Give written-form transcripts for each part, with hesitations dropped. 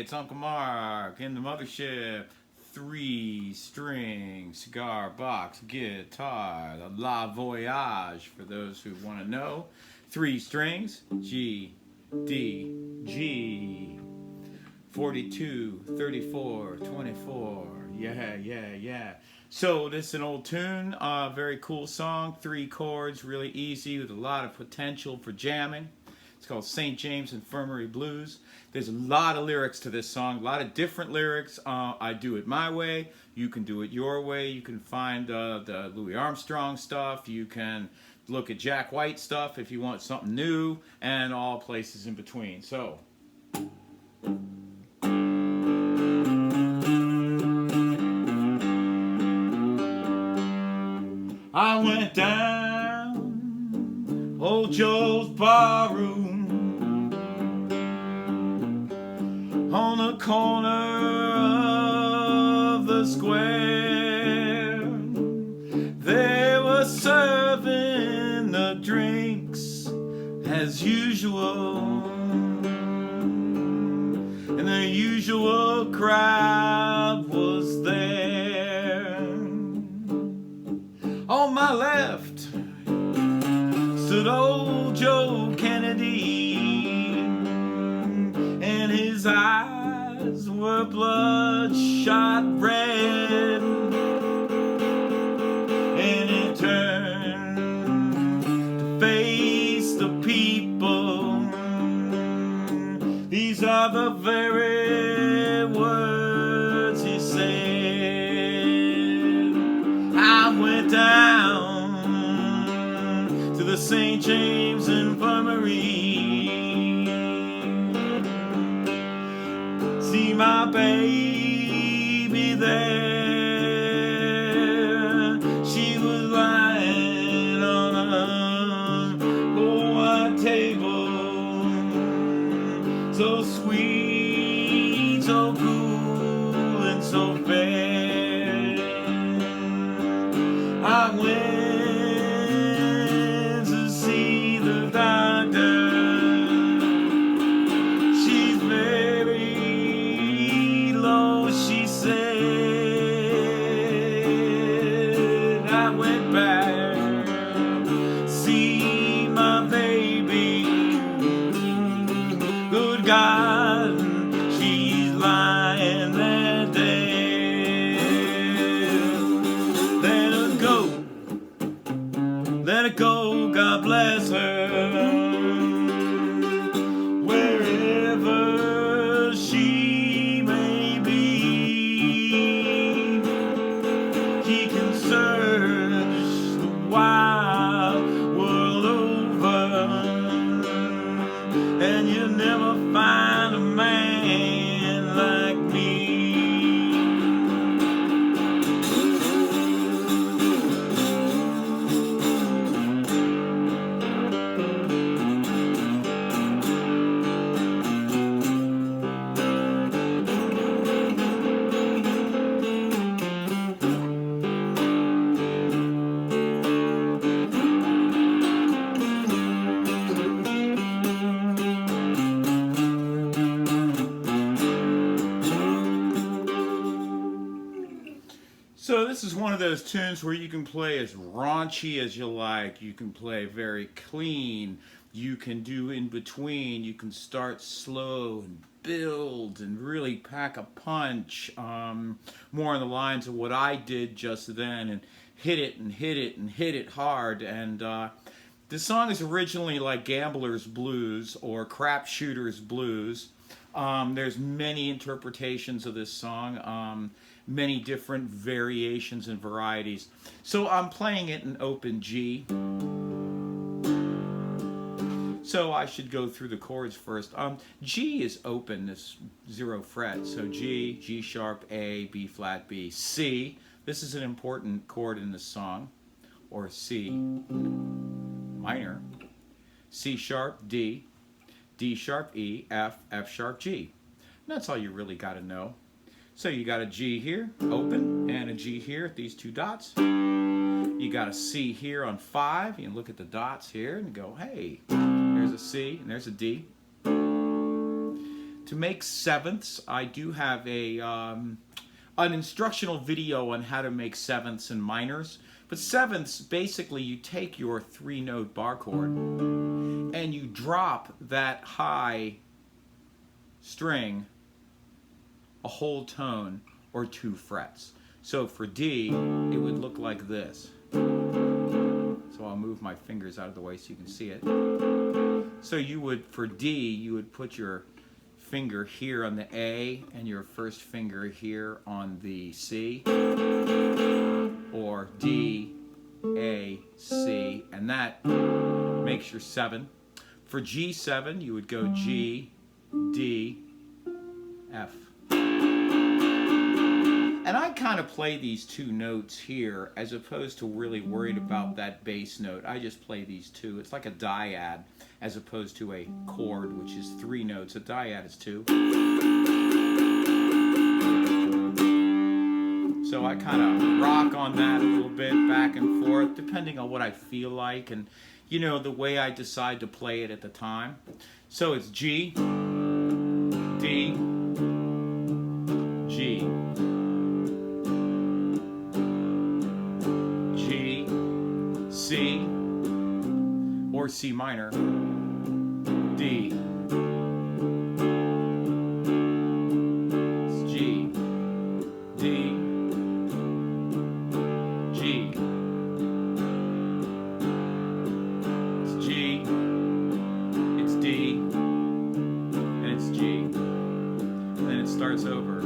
it's Uncle Mark in the mothership. 3-string cigar box guitar, the La Voyage for those who want to know. 3 strings, G, D, G. 42, 34, 24. Yeah. So this is an old tune, very cool song. 3 chords, really easy with a lot of potential for jamming. It's called St. James Infirmary Blues. There's a lot of lyrics to this song, a lot of different lyrics. I do it my way. You can do it your way. You can find the Louis Armstrong stuff. You can look at Jack White stuff if you want something new, and all places in between. So. I went down old Joe's barroom on the corner of the square. They were serving the drinks as usual, and the usual crowd was there. On my left stood old Joe Kennedy, and his eyes were bloodshot red, and he turned to face the people. These are the very words he said. I went down to the St. James Infirmary, see my baby there. She was lying on a old white table, so sweet, so cool, and so fair. I went to see the doctor. She's very low, she said. I went back, see my baby. Good God, she's lying there dead. Let her go, God bless her. Wherever she may be, he can search the wide world over, and you'll never find a man like me. So this is one of those tunes where you can play as raunchy as you like. You can play very clean. You can do in between. You can start slow and build and really pack a punch. More on the lines of what I did just then, and hit it and hit it and hit it hard. And this song is originally like Gambler's Blues or Crap Shooter's Blues. There's many interpretations of this song. Many different variations and varieties. So I'm playing it in open G. So I should go through the chords first. G is open, this 0 fret. So G, G sharp, A, B flat, B, C. This is an important chord in the song. Or C minor. C sharp, D, D sharp, E, F, F sharp, G. And that's all you really got to know. So you got a G here, open, and a G here at these 2 dots. You got a C here on 5. You can look at the dots here and go, hey, there's a C and there's a D. To make sevenths, I do have a an instructional video on how to make sevenths and minors. But sevenths, basically you take your 3-note bar chord and you drop that high string a whole tone or 2 frets. So for D, it would look like this. So I'll move my fingers out of the way so you can see it. So you would, for D, you would put your finger here on the A and your first finger here on the C, or D, A, C, and that makes your 7. For G7, you would go G, D, F. And I kind of play these 2 notes here as opposed to really worried about that bass note. I just play these 2. It's like a dyad as opposed to a chord, which is 3 notes. A dyad is 2. So I kind of rock on that a little bit, back and forth, depending on what I feel like and, you know, the way I decide to play it at the time. So it's G, D, G, G, C, or C minor, D, it's G, D, G, it's G, it's D, and it's G. And then it starts over.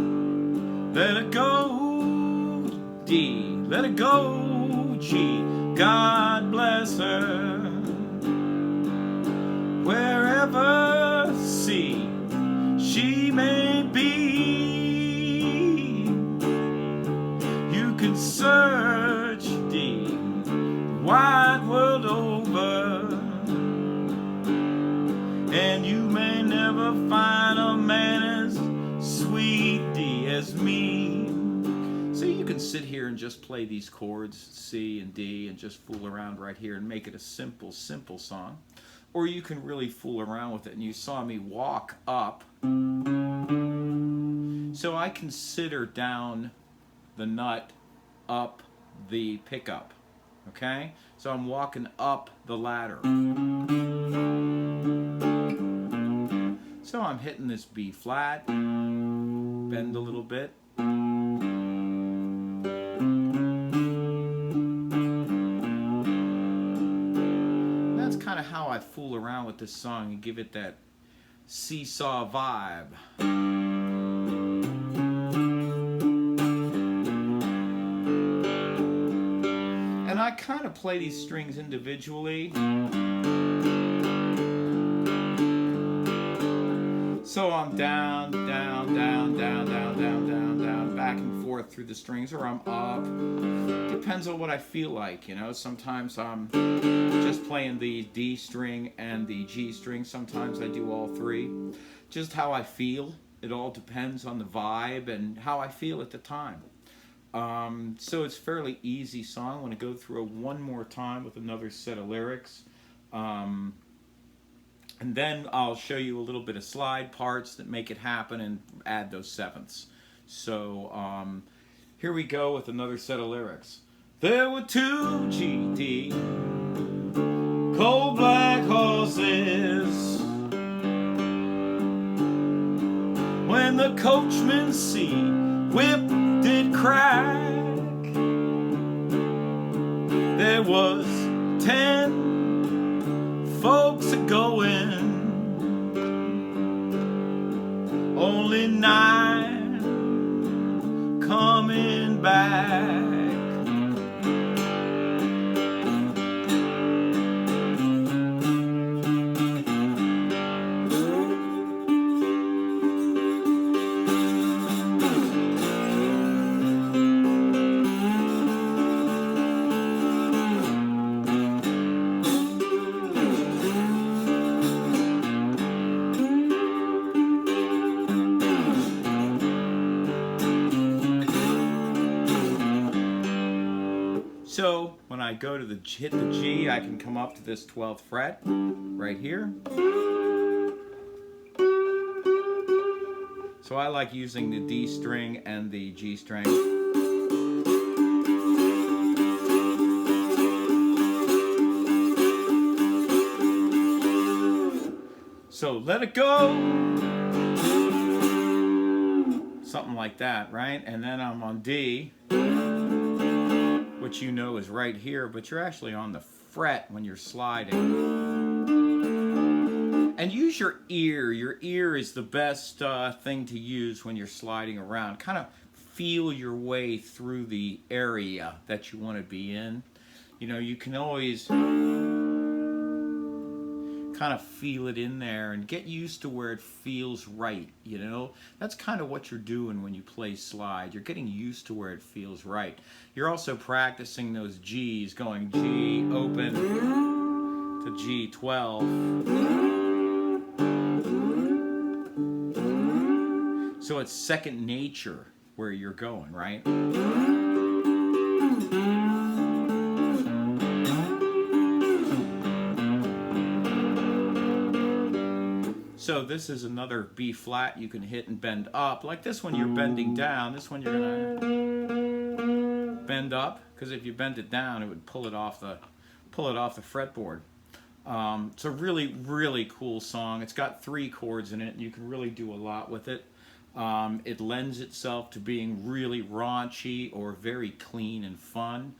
Let it go, D, let it go, G, God bless her. Wherever, C, she may be, you can search the wide world over, and you may never find a man as sweet D as me. So you can sit here and just play these chords, C and D, and just fool around right here and make it a simple, simple song. Or you can really fool around with it, and you saw me walk up. So I consider down the nut, up the pickup, okay? So I'm walking up the ladder. So I'm hitting this B flat, bend a little bit. Kind of how I fool around with this song and give it that seesaw vibe. And I kind of play these strings individually. So I'm down, down, down, down, down, down, down, down, back and forth through the strings, or I'm up. Depends on what I feel like, you know. Sometimes I'm just playing the D string and the G string. Sometimes I do all 3. Just how I feel. It all depends on the vibe and how I feel at the time. So it's a fairly easy song. I want to go through it one more time with another set of lyrics. And then I'll show you a little bit of slide parts that make it happen and add those sevenths. So here we go with another set of lyrics. There were 2 GD coal black horses when the coachman's seat whip did crack. There was 10 folks a-going, only 9 coming back. So when I go to hit the G, I can come up to this 12th fret right here. So I like using the D string and the G string. So let it go. Something like that, right? And then I'm on D, which you know is right here, but you're actually on the fret when you're sliding. And use your ear. Your ear is the best thing to use when you're sliding around. Kind of feel your way through the area that you want to be in. You know, you can always kind of feel it in there and get used to where it feels right, you know? That's kind of what you're doing when you play slide. You're getting used to where it feels right. You're also practicing those G's, going G open to G12. So it's second nature where you're going, right? So this is another B flat you can hit and bend up. Like this one you're bending down, this one you're gonna bend up, because if you bend it down it would pull it off the fretboard. It's a really, really cool song. It's got 3 chords in it and you can really do a lot with it. It lends itself to being really raunchy or very clean and fun.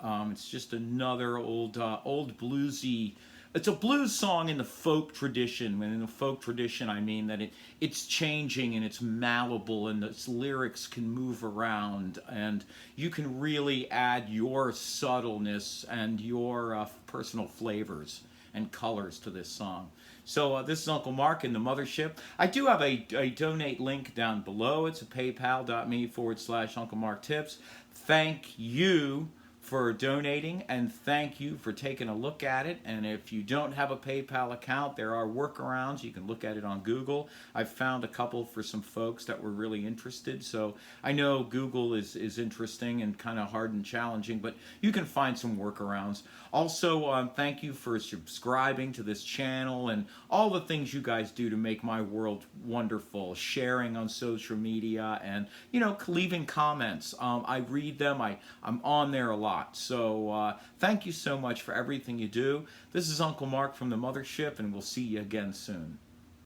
It's just another old bluesy. It's a blues song in the folk tradition. And in the folk tradition, I mean that it's changing and it's malleable and its lyrics can move around and you can really add your subtleness and your personal flavors and colors to this song. So this is Uncle Mark in the Mothership. I do have a donate link down below. It's a paypal.me/Uncle Mark Tips. Thank you for donating and thank you for taking a look at it. And if you don't have a PayPal account, there are workarounds. You can look at it on Google. I've found a couple for some folks that were really interested. So I know Google is interesting and kind of hard and challenging, but you can find some workarounds. Also, thank you for subscribing to this channel and all the things you guys do to make my world wonderful. Sharing on social media and, you know, leaving comments. I read them. I'm on there a lot. So thank you so much for everything you do. This is Uncle Mark from the Mothership, and we'll see you again soon.